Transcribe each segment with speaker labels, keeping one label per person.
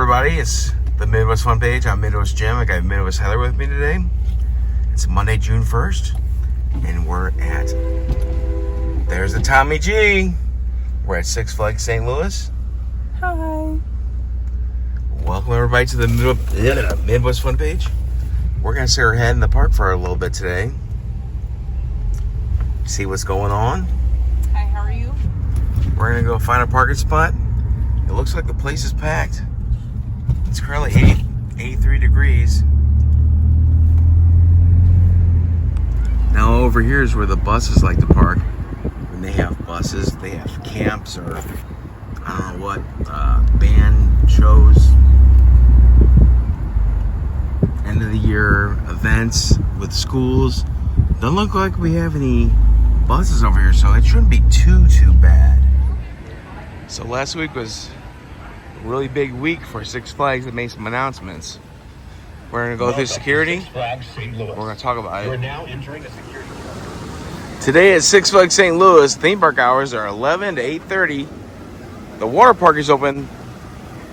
Speaker 1: everybody, it's the Midwest Fun Page. I'm Midwest Jim. I got Midwest Heather with me today. It's Monday, June 1st, and we're at, there's the Tommy G. We're at Six Flags St. Louis.
Speaker 2: Hi.
Speaker 1: Welcome everybody to the Midwest Fun Page. We're going to sit our head in the park for a little bit today. See what's going on.
Speaker 2: Hi, how are you?
Speaker 1: We're going to go find a parking spot. It looks like the place is packed. It's currently 83 degrees. Now over here is where the buses like to park. When they have buses, they have camps or I don't know what, band shows, end of the year events with schools. Doesn't look like we have any buses over here, so it shouldn't be too bad. So last week was a really big week for Six Flags. That made some announcements. We're going to go through security. We're going to talk about it. We're now entering a security. Today at Six Flags St. Louis, theme park hours are 11 to 8:30. The water park is open.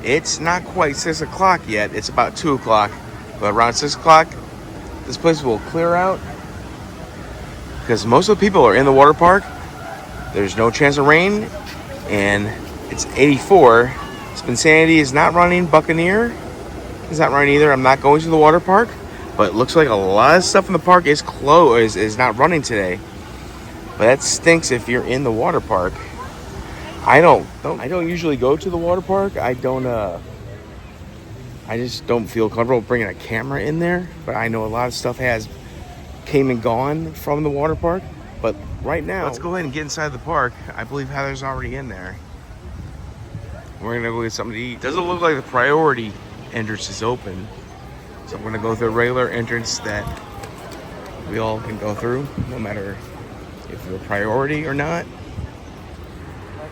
Speaker 1: It's not quite 6 o'clock yet. It's about 2 o'clock. But around 6 o'clock, this place will clear out. Because most of the people are in the water park. There's no chance of rain. And it's 84. Spinsanity is not running. Buccaneer is not running either. I'm not going to the water park. But it looks like a lot of stuff in the park is closed, is not running today. But that stinks if you're in the water park. I don't usually go to the water park. I just don't feel comfortable bringing a camera in there. But I know a lot of stuff came and gone from the water park. But right now, let's go ahead and get inside the park. I believe Heather's already in there. We're gonna go get something to eat. Doesn't look like the priority entrance is open. So I'm gonna go through the regular entrance that we all can go through, no matter if you're a priority or not.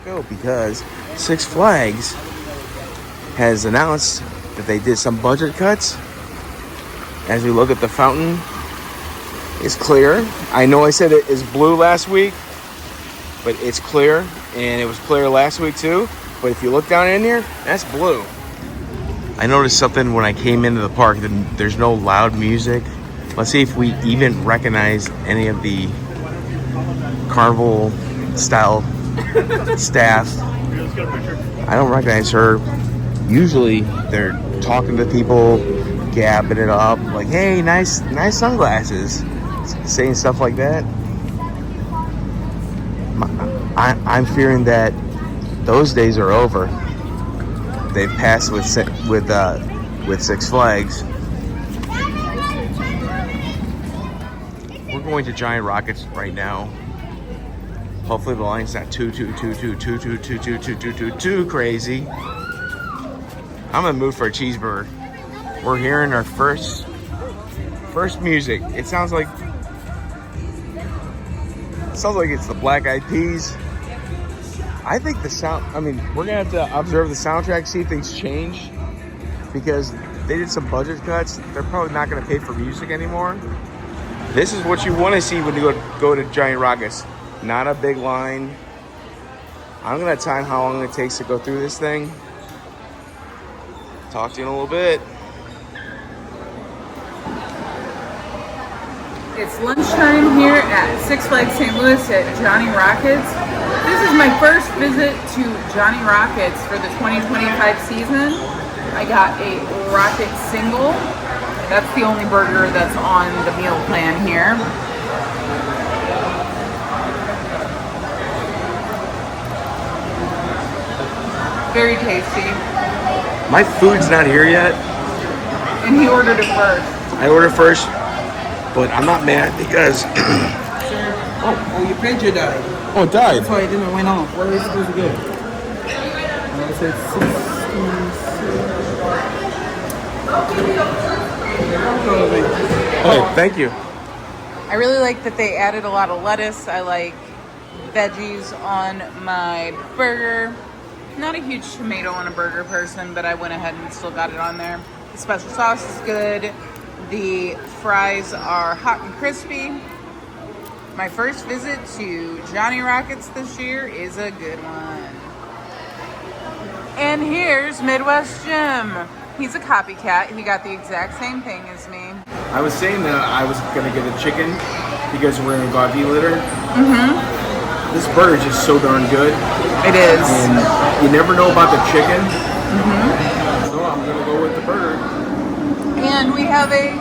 Speaker 1: Go because Six Flags has announced that they did some budget cuts. As we look at the fountain, it's clear. I know I said it is blue last week, but it's clear, and it was clear last week too. But if you look down in here, that's blue. I noticed something when I came into the park. There's no loud music. Let's see if we even recognize any of the carnival style staff. I don't recognize her. Usually they're talking to people, gabbing it up, like, hey, nice sunglasses, saying stuff like that. I'm fearing that those days are over. They've passed with Six Flags. We're going to Giant Rockets right now. Hopefully the line's not too crazy. I'm in the mood for a cheeseburger. We're hearing our first music. It sounds like it's the Black Eyed Peas. I think we're gonna have to observe the soundtrack, see if things change, because they did some budget cuts. They're probably not gonna pay for music anymore. This is what you want to see when you go to Giant Rockets. Not a big line. I'm gonna time how long it takes to go through this thing. Talk to you in a little bit.
Speaker 2: It's lunchtime here at Six Flags St. Louis at Johnny Rockets. This is my first visit to Johnny Rockets for the 2025 season. I got a Rocket single. That's the only burger that's on the meal plan here. Very tasty.
Speaker 1: My food's not here yet.
Speaker 2: And he ordered it first.
Speaker 1: I ordered first, but I'm not mad because...
Speaker 3: Oh, your printer died.
Speaker 1: Oh, it died?
Speaker 3: That's why it didn't went off. Where is it supposed to go? I said 16.
Speaker 1: Okay, thank you.
Speaker 2: I really like that they added a lot of lettuce. I like veggies on my burger. Not a huge tomato on a burger person, but I went ahead and still got it on there. The special sauce is good. The fries are hot and crispy. My first visit to Johnny Rockets this year is a good one. And And here's Midwest Jim. He's a copycat. He got the exact same thing as me.
Speaker 1: I was saying that I was gonna get a chicken because we're gonna go out to eat later. This burger is just so darn good.
Speaker 2: It is.
Speaker 1: And you never know about the chicken. So I'm gonna go with the burger.
Speaker 2: And we have a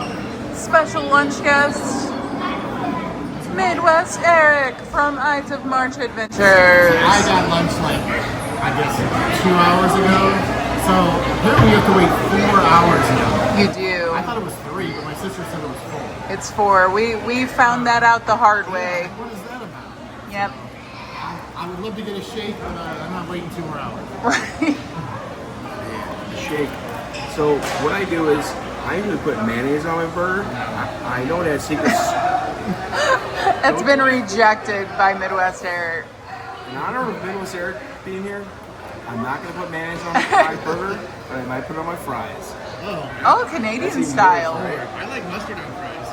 Speaker 2: special lunch guest, Midwest Eric from Ides of March Adventures.
Speaker 3: I got lunch like, I guess, 2 hours ago. So apparently you have to wait 4 hours now.
Speaker 2: You do.
Speaker 3: I thought it was 3, but my sister said it was 4.
Speaker 2: It's 4. We found that out the hard way.
Speaker 3: What is that about?
Speaker 2: Yep.
Speaker 3: I would love to get a shake, but I'm not waiting 2 more hours.
Speaker 2: Right.
Speaker 1: Shake. So what I do is I usually put mayonnaise on my burger. I know that secret.
Speaker 2: That's been rejected by Midwest Eric.
Speaker 1: In honor of Midwest Eric being here, I'm not gonna put mayonnaise on my burger, but I might put it on my fries.
Speaker 2: Oh, Canadian style.
Speaker 3: I like mustard on fries.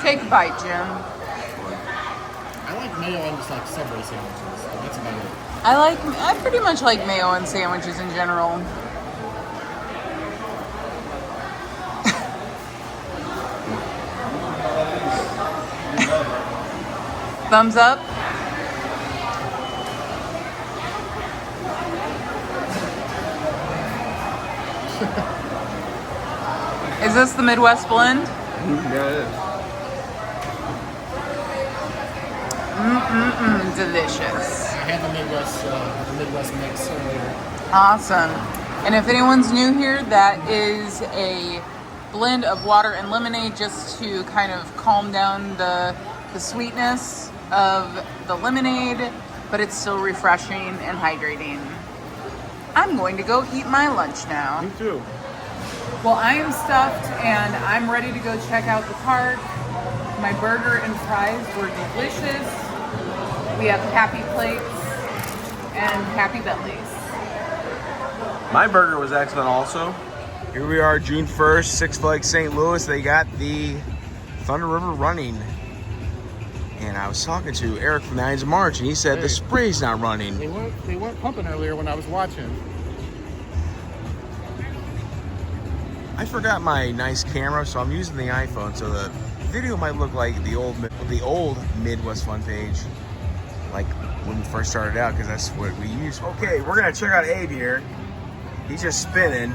Speaker 2: Take a bite, Jim.
Speaker 3: I like mayo on just like Subway sandwiches. But that's about it.
Speaker 2: I pretty much like mayo on sandwiches in general. Thumbs up. Is this the Midwest blend?
Speaker 1: Yeah.
Speaker 2: Delicious.
Speaker 3: I had the Midwest mix earlier.
Speaker 2: Awesome. And if anyone's new here, that is a blend of water and lemonade just to kind of calm down the sweetness of the lemonade, but it's still refreshing and hydrating. I'm going to go eat my lunch now.
Speaker 1: Me too.
Speaker 2: Well, I am stuffed and I'm ready to go check out the park. My burger and fries were delicious. We have happy plates and happy bellies.
Speaker 1: My burger was excellent also. Here we are, June 1st, Six Flags St. Louis. They got the Thunder River running. And I was talking to Eric from the Ides of March, and he said the spray's not running.
Speaker 3: They weren't pumping earlier when I was watching.
Speaker 1: I forgot my nice camera, so I'm using the iPhone, so the video might look like the old Midwest Fun page, like when we first started out, because that's what we used. Okay, we're gonna check out Abe here. He's just spinning.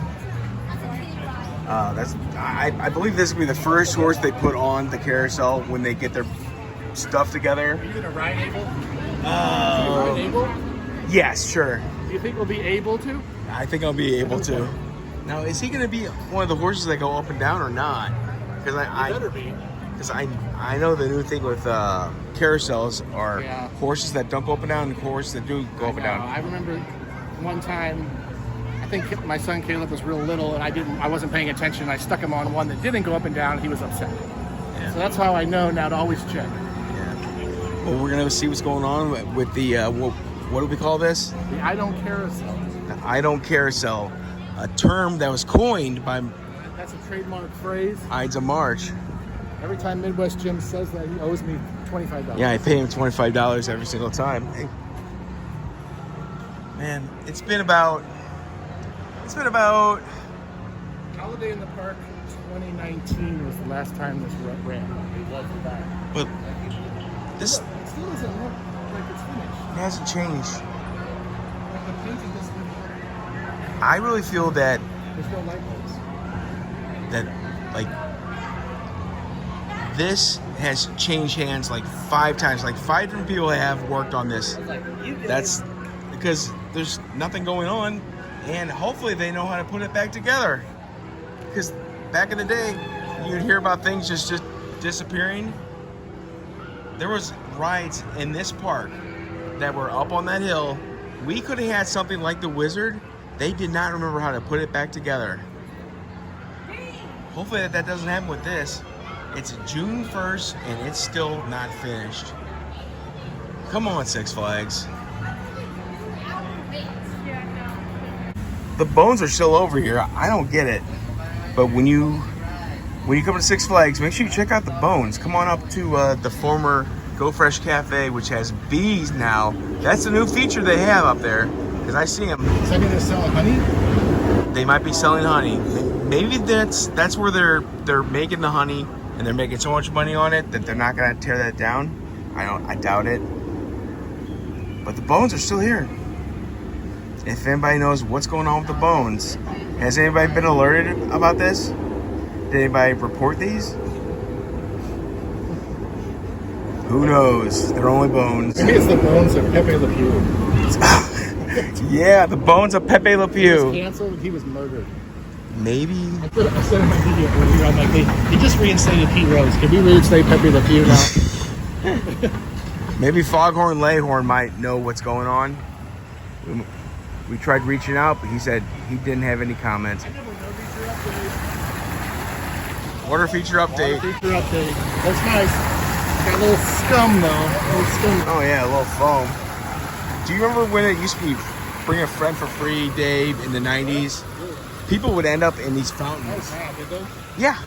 Speaker 1: I believe this will be the first horse they put on the carousel when they get their stuff together.
Speaker 3: Are you gonna ride Abel? Ride Abel?
Speaker 1: Yes, sure.
Speaker 3: Do you think we'll be able to?
Speaker 1: I think I'll be able to. Now, is he gonna be one of the horses that go up and down or not? Because
Speaker 3: Better be.
Speaker 1: Because I know the new thing with carousels are horses that don't go up and down and horses that do go up and down.
Speaker 3: I remember one time, I think my son Caleb was real little and I wasn't paying attention. I stuck him on one that didn't go up and down and he was upset. Yeah. So that's how I know now to always check.
Speaker 1: Yeah. Well, we're gonna see what's going on with the what do we call this?
Speaker 3: The I don't carousel.
Speaker 1: The I don't carousel, a term that was coined by.
Speaker 3: That's a trademark phrase.
Speaker 1: Ides of March.
Speaker 3: Every time Midwest Jim says that, he owes me $25.
Speaker 1: Yeah, I pay him $25 every single time. Hey. Man, it's been about.
Speaker 3: Holiday in the Park 2019 was the last time this ran. It wasn't that.
Speaker 1: But this.
Speaker 3: It still doesn't look like it's finished.
Speaker 1: It hasn't changed.
Speaker 3: Like the painting this one.
Speaker 1: I really feel that
Speaker 3: There's no light bulbs.
Speaker 1: like this has changed hands like 5 times. Like 5 different people have worked on this. That's because there's nothing going on, and hopefully they know how to put it back together. Because back in the day, you'd hear about things just disappearing. There was rides in this park that were up on that hill. We could have had something like the Wizard. They did not remember how to put it back together. Hopefully that doesn't happen with this. It's June 1st and it's still not finished. Come on, Six Flags. The bones are still over here. I don't get it. But when you come to Six Flags, make sure you check out the bones. Come on up to the former Go Fresh Cafe, which has bees now. That's a new feature they have up there. Because I see them.
Speaker 3: Is that gonna sell honey?
Speaker 1: They might be selling honey. Maybe that's where they're making the honey, and they're making so much money on it that they're not gonna tear that down. I doubt it. But the bones are still here. If anybody knows what's going on with the bones, has anybody been alerted about this? Did anybody report these? Who knows? They're only bones.
Speaker 3: Maybe it's the bones of Pepe Le Pew.
Speaker 1: Yeah, the bones of Pepe Le
Speaker 3: He was
Speaker 1: Pew.
Speaker 3: canceled. He was murdered.
Speaker 1: Maybe.
Speaker 3: I said in my video earlier, I'm like, they just reinstated Pete Rose. Can we reinstate Pepe Le Pew now?
Speaker 1: Maybe Foghorn Leghorn might know what's going on. We tried reaching out, but he said he didn't have any comments. Water feature update.
Speaker 3: Water feature update. That's nice. Got a little scum though.
Speaker 1: Oh yeah, a little foam. Do you remember when it used to be bring a friend for free day in the 90s? People would end up in these fountains.
Speaker 3: Oh, wow, did they?
Speaker 1: Yeah.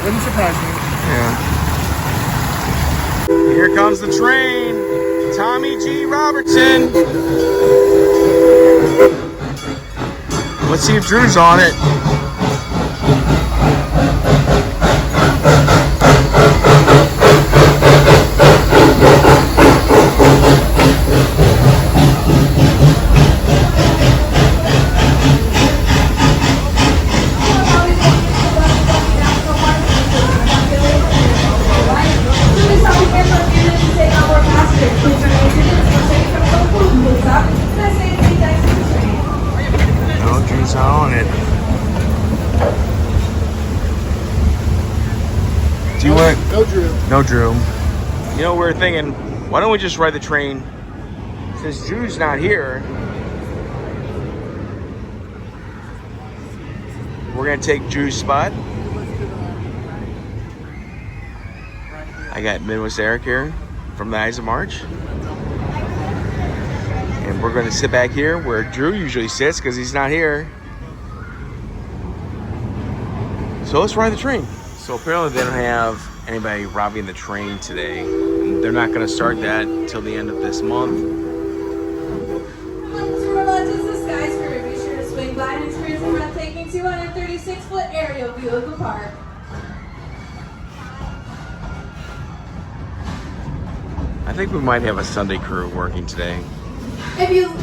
Speaker 3: Wouldn't surprise me.
Speaker 1: Yeah. Here comes the train. Tommy G. Robertson. Let's see if Drew's on it. No, Drew. You know, we were thinking, why don't we just ride the train? Since Drew's not here, we're going to take Drew's spot. I got Midwest Eric here from the Eyes of March. And we're going to sit back here where Drew usually sits because he's not here. So let's ride the train. So apparently they don't have anybody robbing the train today. They're not going to start that until the end of this month.
Speaker 4: Welcome to our Lodges the Skyscraper. Be sure to swing by and experience the breathtaking 236-foot aerial view of the park.
Speaker 1: I think we might have a Sunday crew working today.
Speaker 4: If you,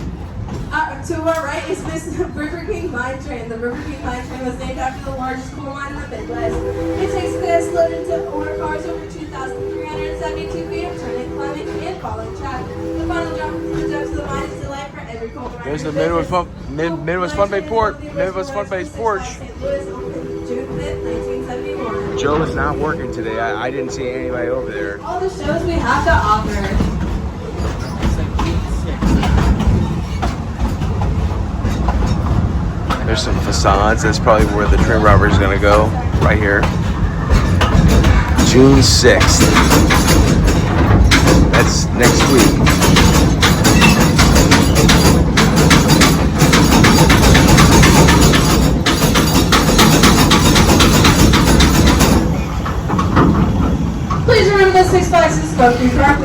Speaker 4: to our right is this River King Mine Train. The River King Mine Train was named after the largest coal mine in the Midwest. It takes gas loaded to owner cars over 2,372 feet of turning, climbing, and falling track. The final jump to the mine is delight for every coal miner.
Speaker 1: There's the Midwest Fun Base Porch.
Speaker 4: St. Louis on June 5th, 1971.
Speaker 1: Joe is not working today. I didn't see anybody over there.
Speaker 4: All the shows we have to offer.
Speaker 1: There's some facades. That's probably where the train robber is going to go. Right here. June 6th. That's next week.
Speaker 4: Please remember that Six Flags is smoking park.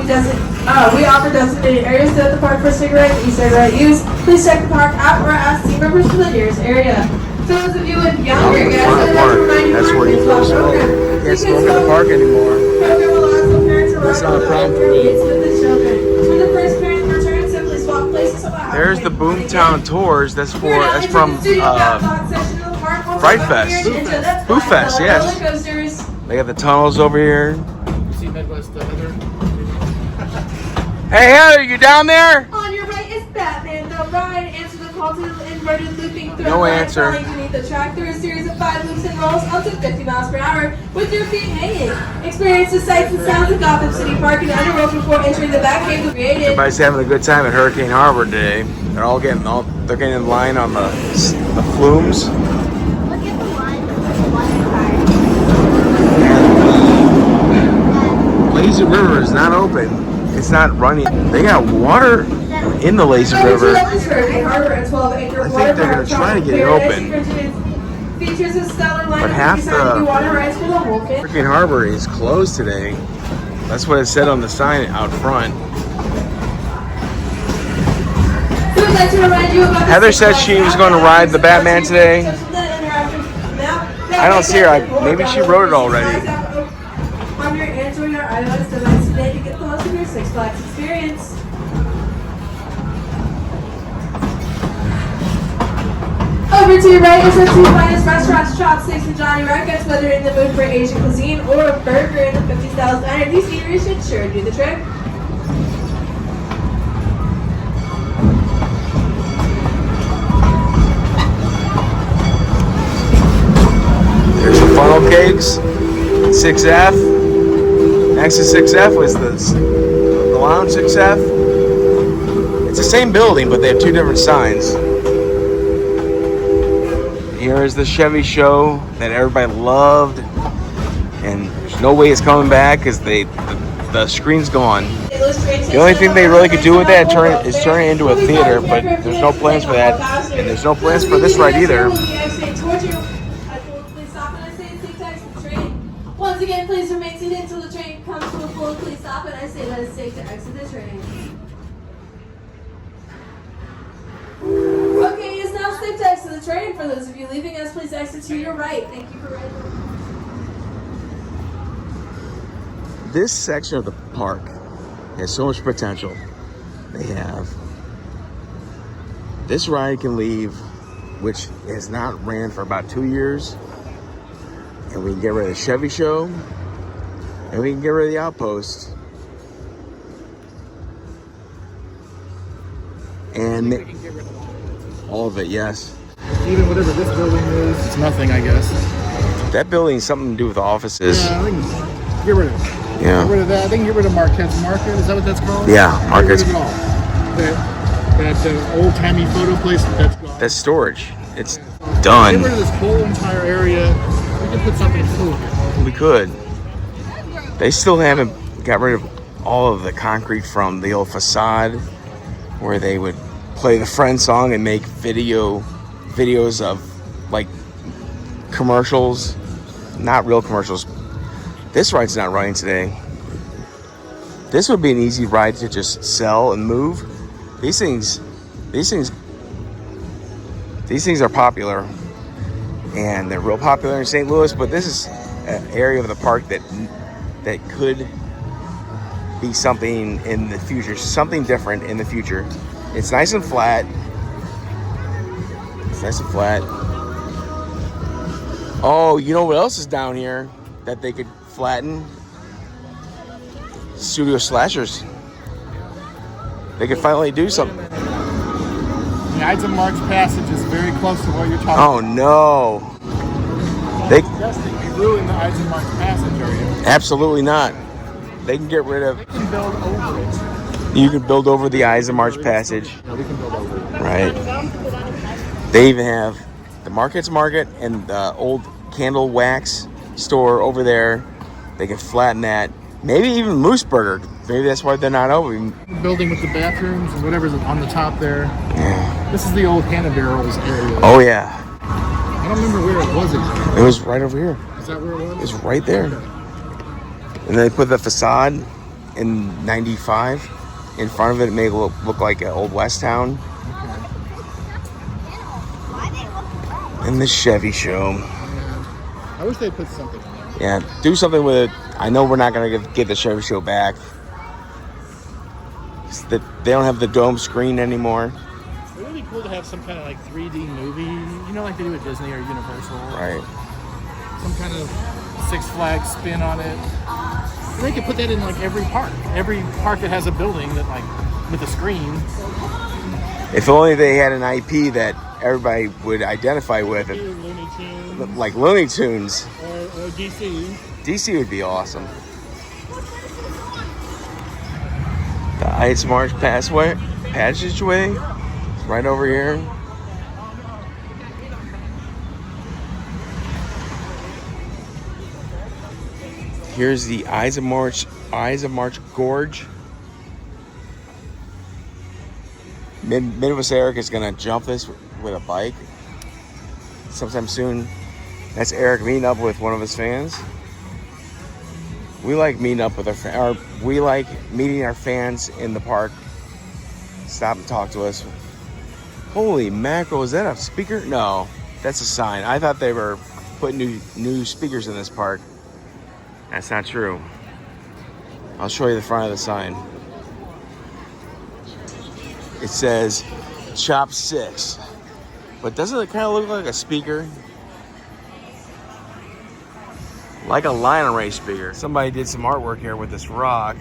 Speaker 4: We offer designated areas throughout the park for cigarette and e-cigarette use. Please check the park out or ask team members for the nearest area. For those of you with younger guests, I'd like to remind you
Speaker 1: That's where you
Speaker 4: park
Speaker 1: can't
Speaker 4: program.
Speaker 1: can't smoke in the park anymore.
Speaker 4: Program will also parents arrive
Speaker 1: That's not a problem for
Speaker 4: their
Speaker 1: me.
Speaker 4: kids with the children. When the first parent returns, simply swap places so that
Speaker 1: There's the Boomtown Tours. That's from Fright Fest. Boo Fest, yes. They got the tunnels over here.
Speaker 3: You see Midwest Heather?
Speaker 1: Hey Heather, you down there?
Speaker 4: On your right is Batman. The ride. Answer the call to the inverted looping through
Speaker 1: No answer.
Speaker 4: beneath the track through a series of 5 loops and rolls up to 50 miles per hour with your feet hanging. Experience the sights and sounds of Gotham City Park and Underworld before entering the Batcave created.
Speaker 1: Everybody's having a good time at Hurricane Harbor today. They're getting in line on the flumes.
Speaker 5: Look at the line of the water park.
Speaker 1: Lazy River is not open. It's not running. They got water in the Lazy River.
Speaker 4: I think
Speaker 1: they're going to try to get it open.
Speaker 4: Features a stellar line
Speaker 1: But
Speaker 4: of
Speaker 1: half the
Speaker 4: water rights for the whole kid.
Speaker 1: Hurricane Harbor is closed today. That's what it said on the sign out front.
Speaker 4: For like to remind you about
Speaker 1: Heather said she was going to ride the Batman today. I don't see her. Maybe she wrote it already.
Speaker 4: On your Android or iOS device today to get the most of your Six Flags experience. Over to your right is the two finest restaurants, Chopsticks and Johnny Rockets. Whether in the mood for Asian cuisine or a burger in the 50 Styles Diner, these eateries should sure do the trick.
Speaker 1: There's the funnel cakes, 6F. Next to 6F was the Lounge 6F. It's the same building, but they have two different signs. Here is the Chevy show that everybody loved, and there's no way it's coming back because the screen's gone. The only thing they really could do with that is turn it into a theater, but there's no plans for that, and there's no plans for this ride either.
Speaker 4: Once again, please remain seated until the train comes to a full complete stop, and I say that it's safe to exit the train. Okay, it's now safe to exit the train. For those of you leaving us, please exit to your right. Thank you for riding.
Speaker 1: This section of the park has so much potential. They have this ride can leave, which has not ran for about 2 years. And we can get rid of the Chevy show, and we can get rid of the Outpost, and
Speaker 3: We can get rid of
Speaker 1: all of it. Yes,
Speaker 3: even whatever this building is, it's nothing, I guess.
Speaker 1: that building has something to do with offices.
Speaker 3: Yeah, I think get rid of it.
Speaker 1: Yeah.
Speaker 3: Get rid of that. They can get rid of Marquette's Market. Is that what that's called?
Speaker 1: Yeah,
Speaker 3: Marquette's.
Speaker 1: Marquette's.
Speaker 3: Get rid of it all. That old-timey photo place, that's gone.
Speaker 1: That's storage. It's
Speaker 3: Get
Speaker 1: done.
Speaker 3: rid of this whole entire area. We can put something cool here.
Speaker 1: We could. They still haven't got rid of all of the concrete from the old facade where they would play the Friends song and make videos of like commercials, not real commercials. This ride's not running today. This would be an easy ride to just sell and move. These things are popular, and they're real popular in St. Louis, but this is an area of the park that could be something in the future, something different in the future. It's nice and flat. It's nice and flat. Oh, you know what else is down here that they could flatten? Studio Slashers. They could finally do something.
Speaker 3: The Ides of March Passage is very close to what you're talking
Speaker 1: Oh no. They
Speaker 3: We ruined the Ides of March Passage area.
Speaker 1: absolutely not. They can get rid of.
Speaker 3: They can build over it.
Speaker 1: You can build over the Eyes of March Passage.
Speaker 3: Yeah, we can build over it.
Speaker 1: Right. They even have the Market's Market and the old candle wax store over there. They can flatten that. Maybe even Moose Burger. Maybe that's why they're not open.
Speaker 3: Building with the bathrooms and whatever's on the top there.
Speaker 1: Yeah.
Speaker 3: This is the old Hannah Barrels area.
Speaker 1: Oh yeah.
Speaker 3: I don't remember where it was exactly.
Speaker 1: It was right over here.
Speaker 3: Is that where it was?
Speaker 1: It was right there. And they put the facade in '95 in front of it. It made it look like an old West town. And the Chevy show.
Speaker 3: I wish they'd put something on there.
Speaker 1: Yeah, do something with it. I know we're not going to get the Chevy show back. They don't have the dome screen anymore.
Speaker 3: It would be cool to have some kind of like 3D movie, you know, like they do at Disney or Universal.
Speaker 1: Right.
Speaker 3: Some kind of Six Flags spin on it. And they could put that in like every park that has a building that like with a screen.
Speaker 1: If only they had an IP that everybody would identify with,
Speaker 3: Looney Tunes
Speaker 1: like Looney Tunes.
Speaker 3: or DC.
Speaker 1: DC would be awesome. The Ice March passageway is right over here. Here's the Eyes of March Gorge. Midwest Eric is gonna jump this with a bike sometime soon. That's Eric meeting up with one of his fans. We like meeting up with we like meeting our fans in the park. Stop and talk to us. Holy mackerel, is that a speaker? No, that's a sign. I thought they were putting new speakers in this park. That's not true. I'll show you the front of the sign. It says Chop 6. But doesn't it kind of look like a speaker? Like a Lion Ray speaker. Somebody did some artwork here with this rock.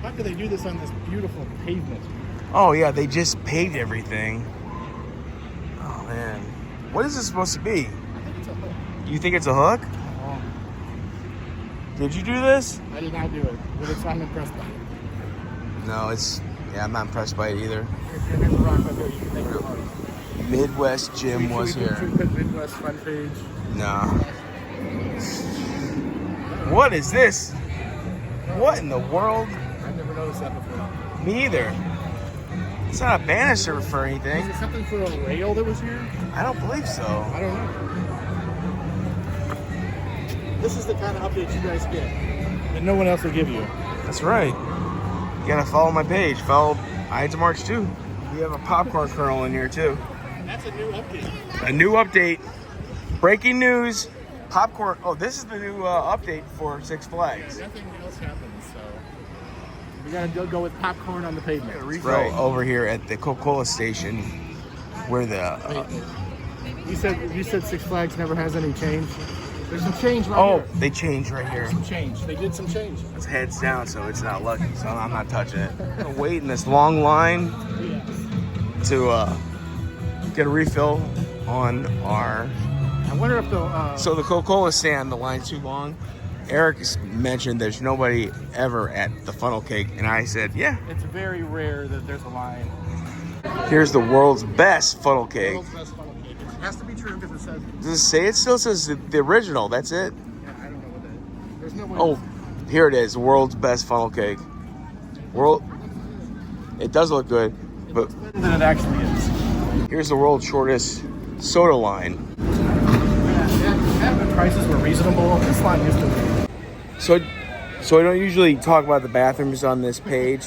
Speaker 3: How could they do this on this beautiful pavement?
Speaker 1: Oh yeah, they just paved everything. Oh man. What is this supposed to be?
Speaker 3: I think it's a hook.
Speaker 1: You think it's a hook?
Speaker 3: Oh,
Speaker 1: Did you do this?
Speaker 3: I did not do it, but I'm impressed by it.
Speaker 1: No, I'm not impressed by it either.
Speaker 3: Here's the rock right there. You can make it hard.
Speaker 1: Midwest Gym was here.
Speaker 3: Should we put Midwest front page?
Speaker 1: No. What is this? What in the world?
Speaker 3: I've never noticed that before.
Speaker 1: Me either. It's not a banister for anything.
Speaker 3: Is it something for a rail that was here?
Speaker 1: I don't believe so.
Speaker 3: I don't know. This is the kind of updates you guys get that no one else will give you.
Speaker 1: That's right. You gotta follow my page. Follow Ides of March too. We have a popcorn kernel in here too.
Speaker 3: That's a new update.
Speaker 1: A new update. Breaking news. Popcorn. Oh, this is the new update for Six Flags.
Speaker 3: Nothing else happens, so we gotta go with popcorn on the pavement.
Speaker 1: Right over here at the Coca-Cola station, where the
Speaker 3: You said Six Flags never has any change. There's some change right here.
Speaker 1: they changed right here.
Speaker 3: Some change. They did some change.
Speaker 1: It's heads down, so it's not lucky. So I'm not touching it. I'm gonna wait in this long line to get a refill on our.
Speaker 3: I wonder if the
Speaker 1: So the Coca-Cola stand, the line's too long. Eric mentioned there's nobody ever at the funnel cake, and I said, yeah.
Speaker 3: it's very rare that there's a line.
Speaker 1: Here's the world's best funnel cake.
Speaker 3: World's best funnel cake. It has to be true because it says.
Speaker 1: Does it say it? Still says the original. That's it.
Speaker 3: Yeah, I don't know what that. There's no way.
Speaker 1: Oh, here it is. World's best funnel cake. It does look good, but
Speaker 3: It's better than it actually is.
Speaker 1: here's the world's shortest soda line.
Speaker 3: Yeah, the prices were reasonable. This line used to be.
Speaker 1: So I don't usually talk about the bathrooms on this page.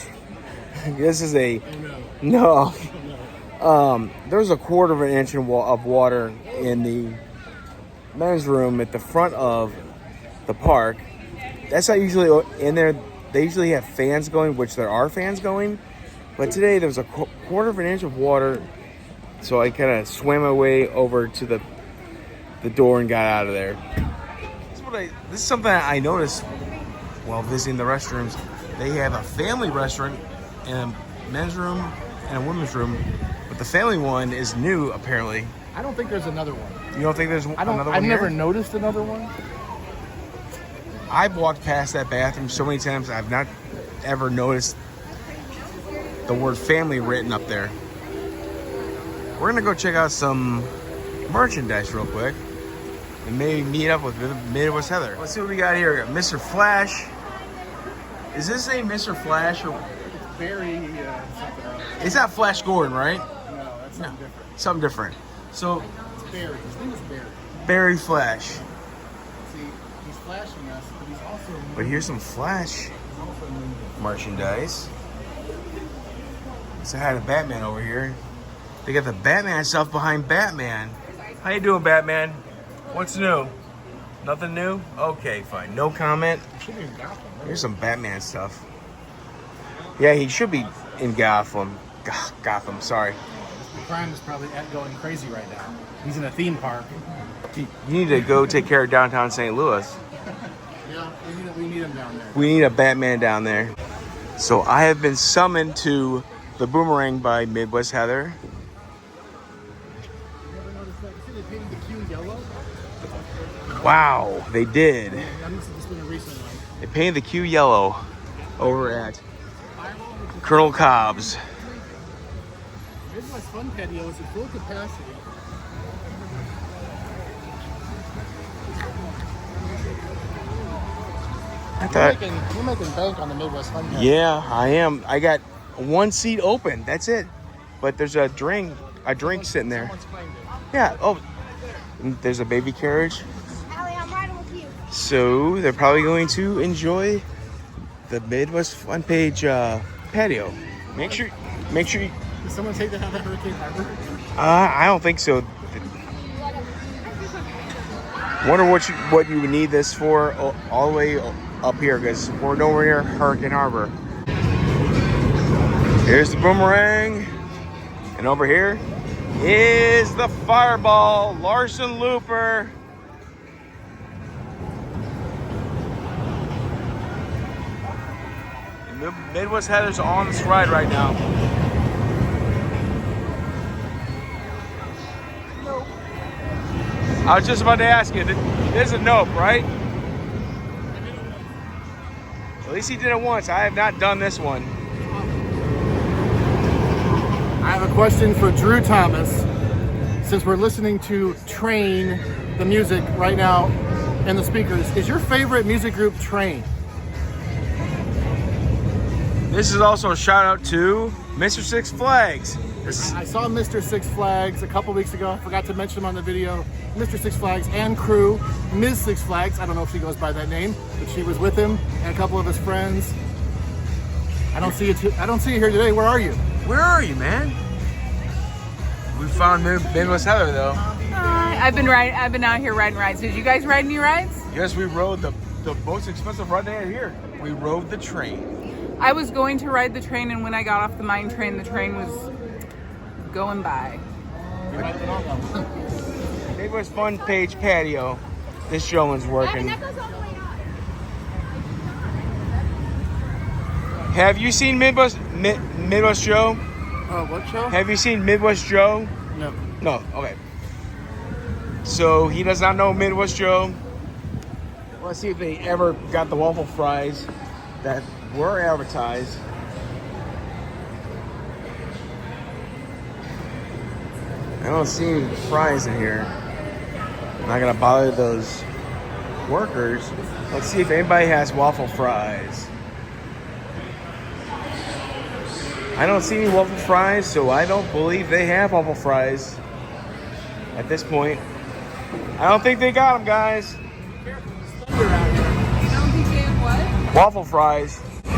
Speaker 1: This is a no. There's a quarter of an inch of water in the men's room at the front of the park. That's not usually in there. They usually have fans going, which there are fans going. But today there was a quarter of an inch of water, so I kind of swam my way over to the door and got out of there. This is something I noticed while visiting the restrooms. They have a family restroom and a men's room and a women's room, but the family one is new apparently.
Speaker 3: I don't think there's another one.
Speaker 1: You don't think there's another one?
Speaker 3: I've never
Speaker 1: here?
Speaker 3: noticed another one.
Speaker 1: I've walked past that bathroom so many times. I've not ever noticed the word family written up there. We're gonna go check out some merchandise real quick and maybe meet up with Midwest Heather. Let's see what we got here. We got Mr. Flash. Is this name Mr. Flash or?
Speaker 3: It's Barry something else.
Speaker 1: It's not Flash Gordon, right?
Speaker 3: No, that's something different.
Speaker 1: Something different. So
Speaker 3: It's Barry. His name is Barry.
Speaker 1: Barry Flash.
Speaker 3: See, he's flashing us, but he's also.
Speaker 1: But here's some Flash merchandise. So I had a Batman over here. They got the Batman stuff behind Batman. How you doing, Batman? What's new? Nothing new? Okay, fine. No comment.
Speaker 3: Should be in Gotham, right?
Speaker 1: Here's some Batman stuff. Yeah, he should be in Gotham. Gotham, sorry.
Speaker 3: Crime is probably going crazy right now. He's in a theme park.
Speaker 1: You need to go take care of downtown St. Louis.
Speaker 3: Yeah, we need him down there.
Speaker 1: We need a Batman down there. So I have been summoned to the Boomerang by Midwest Heather.
Speaker 3: You ever notice that? You see they painted the Q yellow?
Speaker 1: Wow, they did.
Speaker 3: That must have just been a recent one.
Speaker 1: They painted the Q yellow over at Colonel Cobb's.
Speaker 3: Midwest Fun Patio is at full capacity.
Speaker 1: I thought,
Speaker 3: You're making bank on the Midwest Fun Patio.
Speaker 1: yeah, I am. I got one seat open. That's it. But there's a drink sitting there.
Speaker 3: Someone's claimed it.
Speaker 1: Yeah. Oh, and there's a baby carriage.
Speaker 5: Allie, I'm riding with you.
Speaker 1: So they're probably going to enjoy the Midwest Fun Page patio. Make sure
Speaker 3: Did someone take that out of Hurricane Harbor?
Speaker 1: I don't think so. Wonder what you would need this for all the way up here, because we're nowhere near Hurricane Harbor. Here's the boomerang, and over here is the fireball, Larson Looper. The Midwest Heathers are on this ride right now. I was just about to ask you, this is a nope, right? At least he did it once. I have not done this one.
Speaker 3: I have a question for Drew Thomas. Since we're listening to Train, the music right now in the speakers, is your favorite music group Train?
Speaker 1: This is also a shout out to Mr. Six Flags.
Speaker 3: I saw Mr. Six Flags a couple weeks ago. I forgot to mention him on the video. Mr. Six Flags and crew. Ms. Six Flags, I don't know if she goes by that name, but she was with him and a couple of his friends. I don't see you here today. Where are you?
Speaker 1: Where are you, man? We found Midwest Heather though.
Speaker 2: I've been out here riding rides. Did you guys ride any rides?
Speaker 1: Yes, we rode the most expensive ride they had here. We rode the train.
Speaker 2: I was going to ride the train, and when I got off the mine train, the train was going by.
Speaker 1: Midwest Fun Page patio. This showman's working. Have you seen Midwest Joe?
Speaker 3: What show?
Speaker 1: Have you seen Midwest Joe?
Speaker 3: No.
Speaker 1: No, okay. So he does not know Midwest Joe. Let's see if they ever got the waffle fries that were advertised. I don't see any fries in here. I'm not gonna bother those workers. Let's see if anybody has waffle fries. I don't see any waffle fries, so I don't believe they have waffle fries at this point. I don't think they got them, guys.
Speaker 2: You don't think they have what?
Speaker 1: Waffle fries.
Speaker 3: Do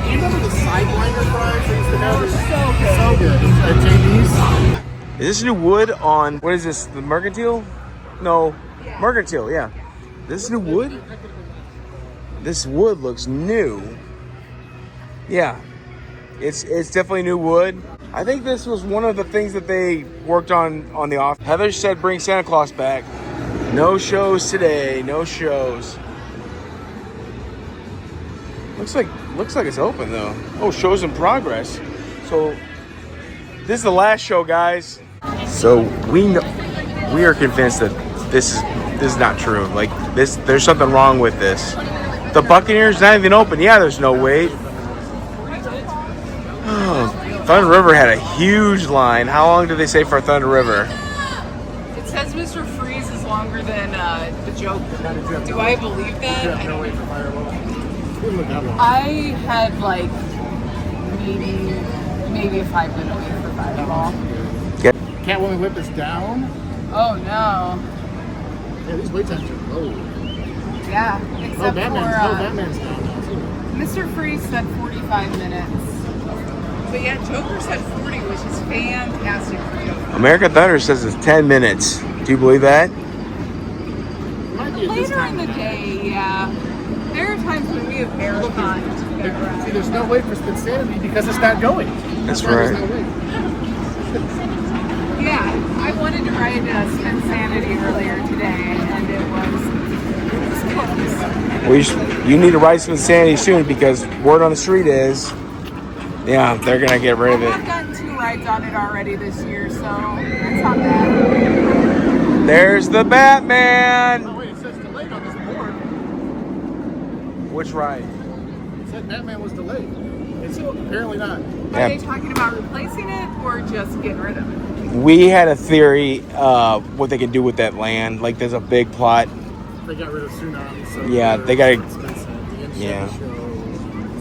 Speaker 3: you remember the Sidewinder fries they used to have?
Speaker 2: So good.
Speaker 3: So good. At JD's.
Speaker 1: Is this new wood on, what is this, the Mercantile? No, yeah. Mercantile, yeah. This is new wood? This wood looks new. Yeah, it's definitely new wood. I think this was one of the things that they worked on the off. Heather said bring Santa Claus back. No shows today, no shows. Looks like it's open though. Oh, shows in progress. So this is the last show, guys. So we are convinced that this is not true. Like there's something wrong with this. The Buccaneers not even open. Yeah, there's no wait. Oh, Thunder River had a huge line. How long did they say for Thunder River?
Speaker 2: It says Mr. Freeze is longer than the Joker. Do I believe that? I don't know. I had like maybe a 5-minute wait for Fireball.
Speaker 3: Catwoman Whip is down.
Speaker 2: Oh no.
Speaker 3: Yeah, these wait times are low.
Speaker 2: Yeah, except
Speaker 3: Batman's down now too.
Speaker 2: Mr. Freeze said 45 minutes. But yeah, Joker said 40, which is fantastic for Joker.
Speaker 1: American Thunder says it's 10 minutes. Do you believe that?
Speaker 2: Later in the day, yeah. There are times when we have marathons.
Speaker 3: See, there's no wait for Spinsanity because it's not going.
Speaker 1: That's right.
Speaker 2: Yeah, I wanted to ride Spinsanity earlier today, and it was close.
Speaker 1: Well, you need to ride Spinsanity soon because word on the street is, yeah, they're gonna get rid of it.
Speaker 2: I've gotten 2 rides on it already this year, so it's not bad.
Speaker 1: There's the Batman.
Speaker 3: Oh wait, it says delayed on this board.
Speaker 1: Which ride?
Speaker 3: It said Batman was delayed. It's apparently not.
Speaker 2: Are they talking about replacing it or just getting rid of it?
Speaker 1: We had a theory what they can do with that land. Like there's a big plot.
Speaker 3: They got rid of Tsunami. So
Speaker 1: Yeah, they got. Yeah.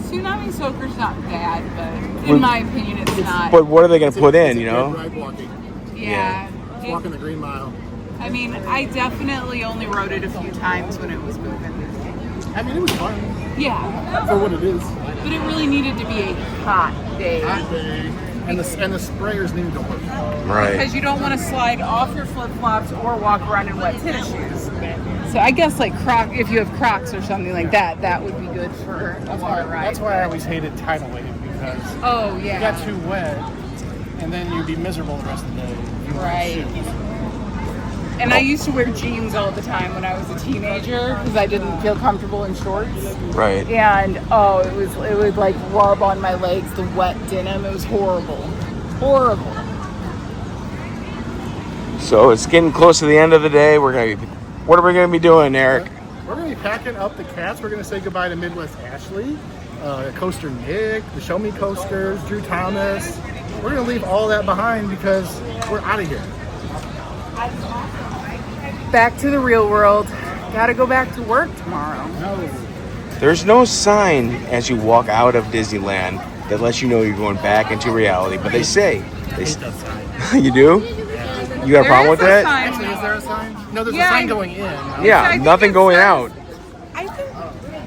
Speaker 3: Tsunami
Speaker 2: Soaker's not bad, but in my opinion, it's not.
Speaker 1: But what are they going to put in? You know.
Speaker 2: Yeah.
Speaker 3: It's walking the Green Mile.
Speaker 2: I mean, I definitely only rode it a few times when it was moving.
Speaker 3: I mean, it was fun.
Speaker 2: Yeah.
Speaker 3: For what it is.
Speaker 2: But it really needed to be a hot day.
Speaker 3: Hot day. and the sprayers need to work.
Speaker 1: Right.
Speaker 2: Because you don't want to slide off your flip-flops or walk around in wet tennis shoes. So I guess like if you have Crocs or something like that, that would be good for a water ride.
Speaker 3: That's why I always hated tidal wave, because
Speaker 2: Oh yeah.
Speaker 3: you got too wet, and then you'd be miserable the rest of the day. If you
Speaker 2: Right. And I used to wear jeans all the time when I was a teenager because I didn't feel comfortable in shorts.
Speaker 1: Right.
Speaker 2: And it would like rub on my legs, the wet denim. It was horrible. Horrible.
Speaker 1: So it's getting close to the end of the day. What are we gonna be doing, Eric?
Speaker 3: We're going to be packing up the cats. We're going to say goodbye to Midwest Ashley, Coaster Nick, the Show Me Coasters, Drew Thomas. We're going to leave all that behind because we're out of here.
Speaker 2: Back to the real world. Gotta go back to work tomorrow.
Speaker 3: No.
Speaker 1: There's no sign as you walk out of Disneyland that lets you know you're going back into reality, but they say. You do? You got a problem with that?
Speaker 3: Actually, is there a sign? No, there's
Speaker 2: Yeah,
Speaker 3: a sign going in.
Speaker 1: Yeah,
Speaker 2: I think
Speaker 1: nothing
Speaker 2: it
Speaker 1: going
Speaker 2: says-
Speaker 1: out.
Speaker 2: I think.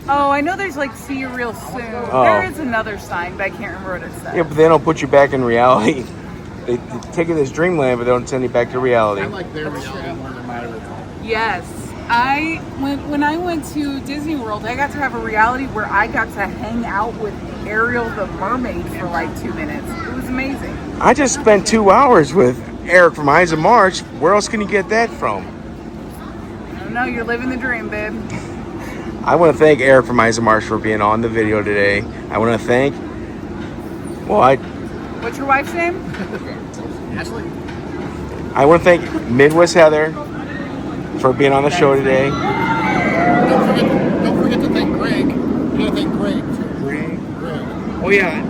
Speaker 2: Oh, I know there's like see you real soon.
Speaker 1: Oh.
Speaker 2: There is another sign, but I can't remember what it says.
Speaker 1: Yeah, but they don't put you back in reality. They take you to this dreamland, but they don't send you back to reality.
Speaker 3: I like their reality more than my original.
Speaker 2: Yes. When I went to Disney World, I got to have a reality where I got to hang out with Ariel the mermaid for like 2 minutes. It was amazing.
Speaker 1: I just spent 2 hours with Eric from Eyes of March. Where else can you get that from?
Speaker 2: I don't know, you're living the dream, babe.
Speaker 1: I want to thank Eric from Eyes of March for being on the video today. I want to thank,
Speaker 2: What's your wife's name?
Speaker 3: Ashley?
Speaker 1: I want to thank Midwest Heather for being on the show today.
Speaker 3: Don't forget to thank Greg. You gotta thank Greg too. Greg?
Speaker 1: Oh yeah,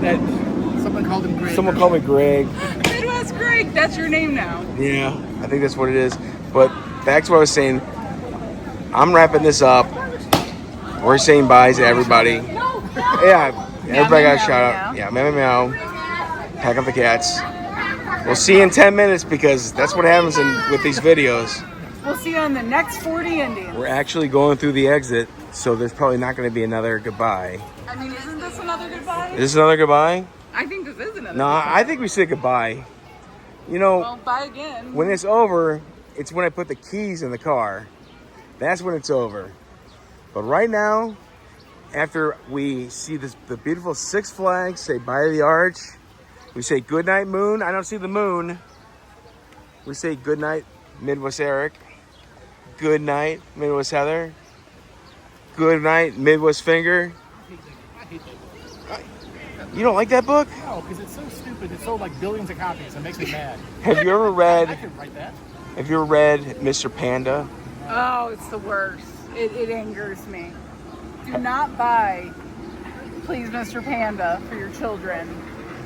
Speaker 3: Someone called him Greg.
Speaker 1: someone called me Greg.
Speaker 2: Midwest Greg, that's your name now.
Speaker 1: Yeah, I think that's what it is. But back to what I was saying, I'm wrapping this up. We're saying bye to everybody. Yeah, everybody got a shout out. Yeah, meow meow. Pack up the cats. We'll see you in 10 minutes because that's what happens with these videos.
Speaker 2: We'll see you on the next 40 Indians.
Speaker 1: We're actually going through the exit, so there's probably not going to be another goodbye.
Speaker 2: I mean, isn't this another goodbye?
Speaker 1: Is this another goodbye?
Speaker 2: I think this is another
Speaker 1: No,
Speaker 2: goodbye.
Speaker 1: I think we said goodbye. You know,
Speaker 2: Well, bye again.
Speaker 1: when it's over, it's when I put the keys in the car. That's when it's over. But right now, after we see the beautiful Six Flags, say bye to the arch, we say good night, moon. I don't see the moon. We say good night, Midwest Eric. Good night, Midwest Heather. Good night, Midwest Finger.
Speaker 3: I hate that book.
Speaker 1: You don't like that book?
Speaker 3: No, because it's so stupid. It's sold like billions of copies. It makes me mad.
Speaker 1: Have you ever
Speaker 3: I
Speaker 1: read?
Speaker 3: could write that.
Speaker 1: Have you ever read Mr. Panda?
Speaker 2: Oh, it's the worst. It angers me. Do not buy, please, Mr. Panda for your children.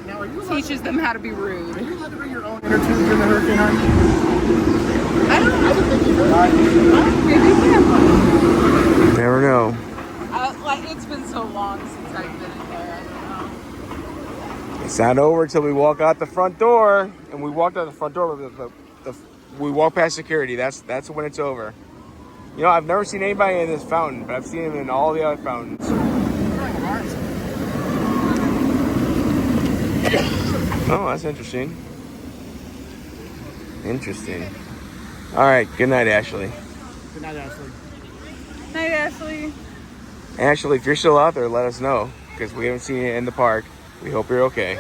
Speaker 3: Now, are you allowed
Speaker 2: Teaches them how to be rude.
Speaker 3: Are you allowed to bring your own inner tubes in the Hurricane Hunt?
Speaker 2: I don't know.
Speaker 3: I would think you could.
Speaker 2: Maybe you can.
Speaker 1: Never know.
Speaker 2: It's been so long since I've been in there. I don't know.
Speaker 1: It's not over until we walk out the front door, and we walked out the front door. We walk past security. That's when it's over. You know, I've never seen anybody in this fountain, but I've seen them in all the other fountains. Oh, that's interesting. Interesting. All right. Good night, Ashley.
Speaker 3: Good night, Ashley.
Speaker 2: Night, Ashley.
Speaker 1: Ashley, if you're still out there, let us know because we haven't seen you in the park. We hope you're okay.